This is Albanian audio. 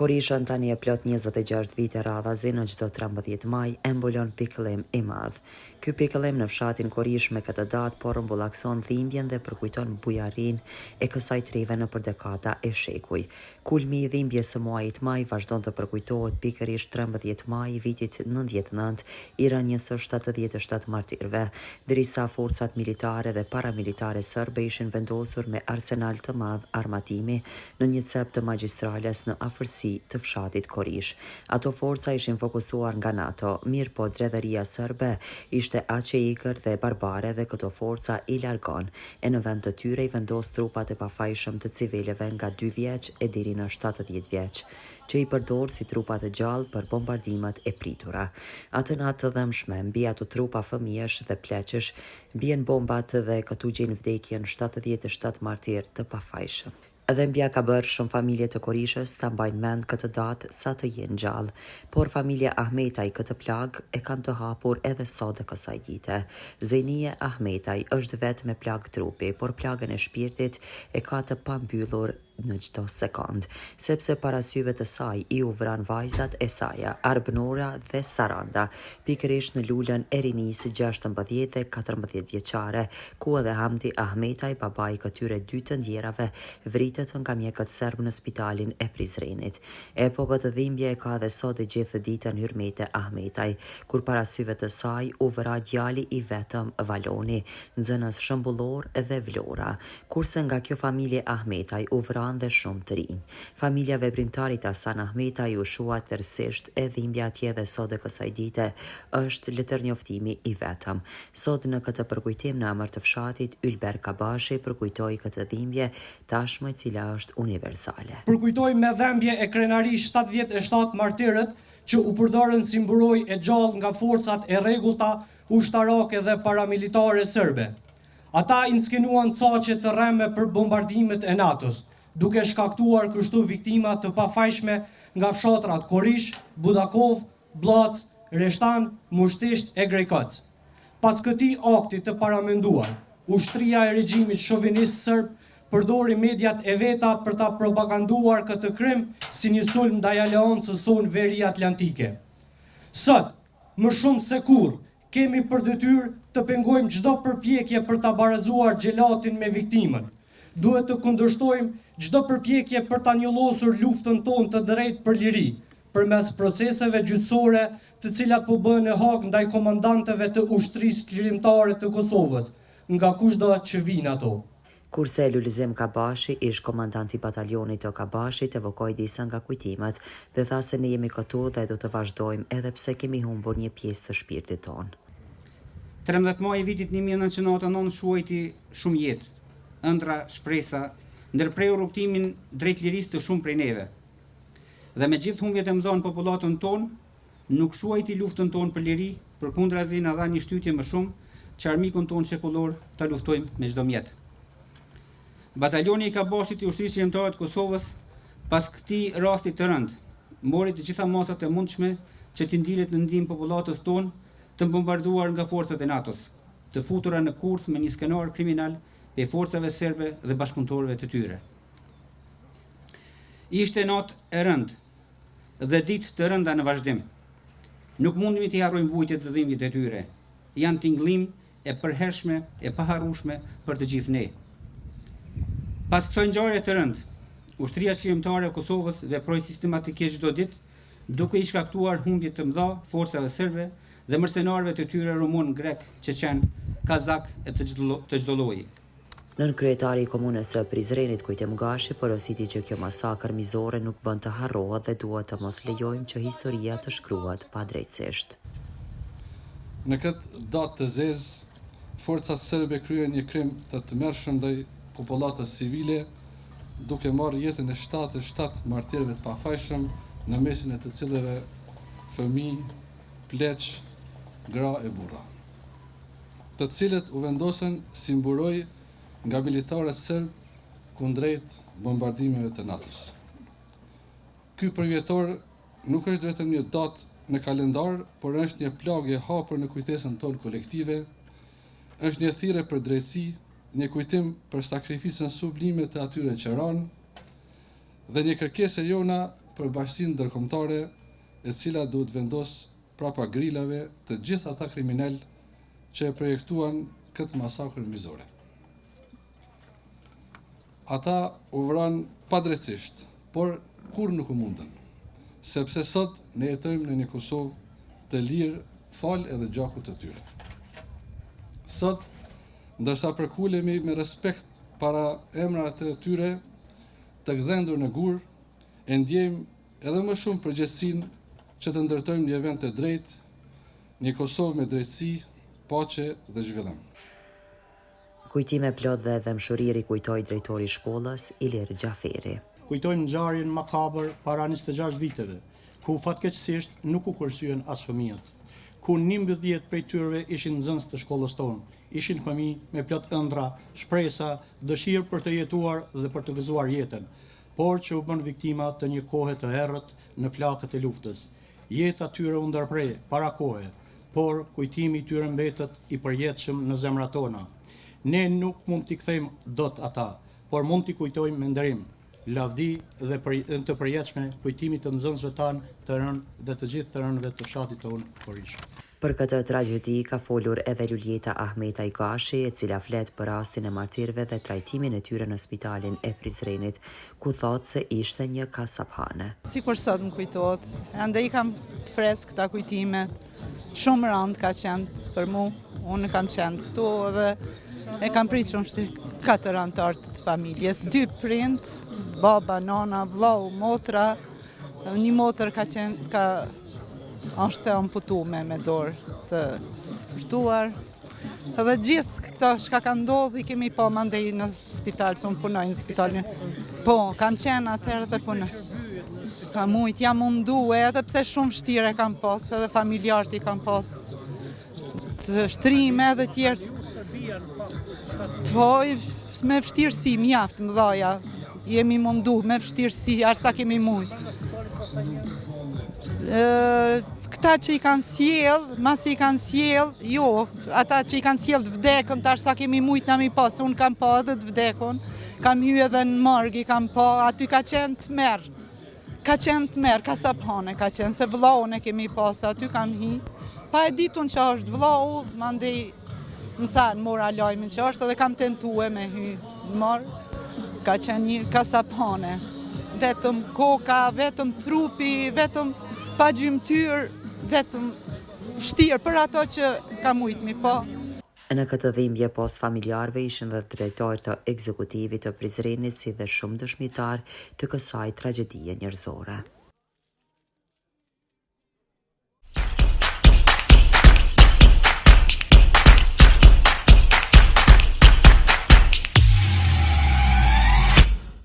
Korishën tani e plot 26 vite radhazi në çdo 13 maj e mbulon pikëllim i madh. Ky pikëllim në fshatin Korish me këtë datë po rrumbullakson dhimbjen dhe përkujton bujarin e kësaj treve nëpër dekada e shekuj. Kulmi i dhimbjes së muajit maj vazhdon të përkujtohet pikërisht 13 maj vitit 99 i rënies së 77 martirëve, derisa forcat militare dhe paramilitare serbe ishin vendosur me arsenal të madh armatimi në një cep të magjistrales në afërsi të fshatit Korish. Ato forca ishin fokusuar nga NATO, mirë po dredheria serbe ishte aq e ikër dhe barbare dhe këto forca i largon, e në vend të tyre i vendos trupat e pafajshëm të civileve nga 2 vjeç e deri në 70 vjeç, që i përdor si trupat e gjallë për bombardimet e pritura. Atë natë të dhëmshme, mbi ato trupa fëmijësh dhe pleqësh, bien bombat dhe këtu gjejnë vdekjen 77 martir të pafajshëm. Edhe mbja ka bërë shumë familje të Korishës ta mbajnë mend këtë datë sa të jenë gjallë, por familja Ahmetaj këtë plag e kanë të hapur edhe sot e kësaj dite. Zenia Ahmetaj është vetëm me plag trupi, por plagën e shpirtit e ka të pambyllur në çdo sekond, sepse para syve të saj i u vran vajzat e saja, Arbnora dhe Saranda, pikërisht në lulën e rinisë 16 dhe 14 vjeçare, ku edhe Hamdi Ahmetaj, babai këtyre 2 të ndjerave, vritet nga mjekët serb në spitalin e Prizrenit. E po këtë dhimbje e ka dhe sot e gjithë ditën Hyrmete Ahmetaj, kur para syve të saj u vra djali i vetëm Valoni, nxënës shëmbullor dhe Vlora, kurse nga kjo familje Ahmetaj u vra dhe shumë të rinj. Familja veprimtarit Hasan Ahmetaj u shua tërësisht e dhimbja atje dhe sot e kësaj dite është letërnjoftimi i vetëm. Sot në këtë përkujtim në emër të fshatit, Ylber Kabashi përkujtoi këtë dhimbje tashmë e cila është universale. Përkujtoi me dhembje e krenari 77 martirët që u përdorën si mburoj e gjallë nga forcat e rregullta ushtarake dhe paramilitare serbe. Ata inskenuan caqe të rreme për bombardimet e NATO-s, duke shkaktuar kështu viktima të pafajshme nga fshatrat Korish, Budakov, Blac, Reshtan, Mushtisht e Grejkac. Pas këtij akti të paramenduar, ushtria e regjimit shovinist serb përdori mediat e veta për ta propaganduar këtë krim si një sulm ndaj aleancës sonë veri atlantike. Sot, më shumë se kurrë, kemi për detyrë të pengojmë çdo përpjekje për ta barazuar gjelatin me viktimën. Duhet të kundërshtojmë çdo përpjekje për ta njollosur luftën tonë të drejtë për liri, përmes proceseve gjyqësore të cilat po bëhen në hak ndaj komandantëve të ushtrisë lirimtare të Kosovës, nga kushdo që vinë ato. Kurse Lulizim Kabashi, ish komandanti batalionit të Kabashit, evokoi disa nga kujtimet dhe tha se ne jemi këtu dhe do të vazhdojmë edhe pse kemi humbur një pjesë të shpirtit tonë. 13 maj i vitit 1999 shuajti shumë jetë, ëndra, shpresa, ndërpreu rrugtimin drejt lirisë të shumë prej neve. Dhe me gjithë humbjet e mëdha në popullatën tonë, nuk shuajti luftën tonë për liri, përkundrazi na dha një shtytje më shumë që armikun tonë shekullor ta luftojmë me çdo mjet. Batalioni i Kabashit i ushtrisë lirimtare të Kosovës, pas këtij rasti të rënd, mori të gjitha masat e mundshme që t'i ndilet në ndihmë popullatës tonë të bombarduar nga forcat e NATO-s, të futura në kurth me një skenar kriminal e forcave serbe dhe bashkëpunëtorëve të tyre. Ishte natë e rëndë dhe ditë të rënda në vazhdim. Nuk mundemi t'i harrojmë vujtjet dhe dhimbjet e tyre. Janë tingëllim e përhershme e paharrueshme për të gjithë ne. Pas kësaj ngjarje të rëndë, ushtria lirimtare e Kosovës veproi sistematikisht çdo ditë, duke i shkaktuar humbje të mëdha forcave serbe dhe mercenarëve të tyre rumun, grek, çeçen, kazak e të çdo lloji. Nën kryetari i komunës së Prizrenit Kujtim Gashi porositi që kjo masakër mizore nuk bën të harrohet dhe duhet të mos lejojmë që historia të shkruhet padrejtësisht. Në këtë datë të zezë, forcat serbe kryen një krim të tmerrshëm ndaj popullatës civile, duke marrë jetën e 77 martirëve të pafajshëm, në mesin e të cilëve fëmijë, pleq, gra e burra, të cilët u vendosën si mburoj nga militarët serb kundrejt bombardimeve të NATO-s. Ky përvjetor nuk është vetëm një datë në kalendar, por është një plagë e hapur në kujtesën tonë kolektive, është një thirrje për drejtësi, një kujtim për sakrificën sublime të atyre që ranë, dhe një kërkesë e jona për bashkësinë ndërkombëtare e cila duhet vendos prapa grilave të gjithë ata kriminal që e projektuan këtë masakër mizore. Ata u vranë padrejtisht, por kur nuk u mundën, sepse sot ne jetojmë në një Kosovë të lirë fal edhe gjakut të tyre. Sot, ndërsa përkulemi me respekt para emrat të tyre të gdhendur në gur, e ndjejmë edhe më shumë përgjegjësinë që të ndërtojmë një vend të drejtë, një Kosovë me drejtësi, paqe dhe zhvillim. Kujtime plot dhe dëmshuriri kujtoi drejtori i shkollës Ilir Gjaferi. Kujtojmë ngjarjen makabër para 26 viteve, ku fatkeqësisht nuk u kursyen as fëmijët, ku 11 prej tyre ishin nxënës të shkollës tonë, ishin fëmijë me plot ëndra, shpresa, dëshirë për të jetuar dhe për të gëzuar jetën, por që u bën viktima të një kohe të errët në flakët e luftës. Jeta tyre u ndërprej para kohe, por kujtimi i tyre mbetet i përjetshëm në zemrat tona. Ne nuk mund t'i kthejmë dot ata, por mund t'i kujtojmë me nderim, lavdi dhe të përjetshme kujtimit të nxënësve tanë të rënë dhe të gjithë të rënëve të fshatit tonë Korish. Për këtë tragjedi ka folur edhe Luljeta Ahmeta Igashi, e cila flet për rastin e martirëve dhe trajtimin e tyre në spitalin e Prizrenit, ku thotë se ishte një kasaphane. Sikur sot më kujtohet, ande i kam të fresk këta kujtimet, shumë rënd ka qenë për mu, unë kam qenë këtu dhe e kam pritur shumë 4 anëtarë të familjes, 2 prind, baba, nona, vllau, motra, një motër është amputuar me dorë të shtuar. Edhe gjithë këto shka ka ndodhur i kemi pa mandej në spital, se unë punoj në spitalin. Po, kam qenë atëherë dhe punoj. Ka mujt, jam mundu, edhe pse shumë vështirë kam pas, edhe familjarët i kam pas të shtrime edhe tjerë. Po, me vështirësi, mjaft më dhaja, jemi mundu me vështirësi, arsa kemi mujt. Këta që i kanë sjell, mas i kanë sjell, jo, ata që i kanë sjell të vdekën, tash sa kemi mujt na mi pas, unë kam pa edhe të vdekën, kam hyrë edhe në morg, i kam pa, aty ka qenë të merë, kasaphane ka qenë, se vllaun e kemi pas, aty kam hi, pa e ditun që është vllau, mandej më thanë, mora lajmin që është, edhe kam tentue me hy në morg, ka qenë një kasaphane, vetëm koka, vetëm trupi, vetëm pa gjymtyr, vetëm vështirë për ato që ka mujt mi pa. Në këtë dhimbje pos familjarëve ishin dhe drejtori të ekzekutivit të Prizrenit si dhe shumë dëshmitar të kësaj tragjedie njerëzore.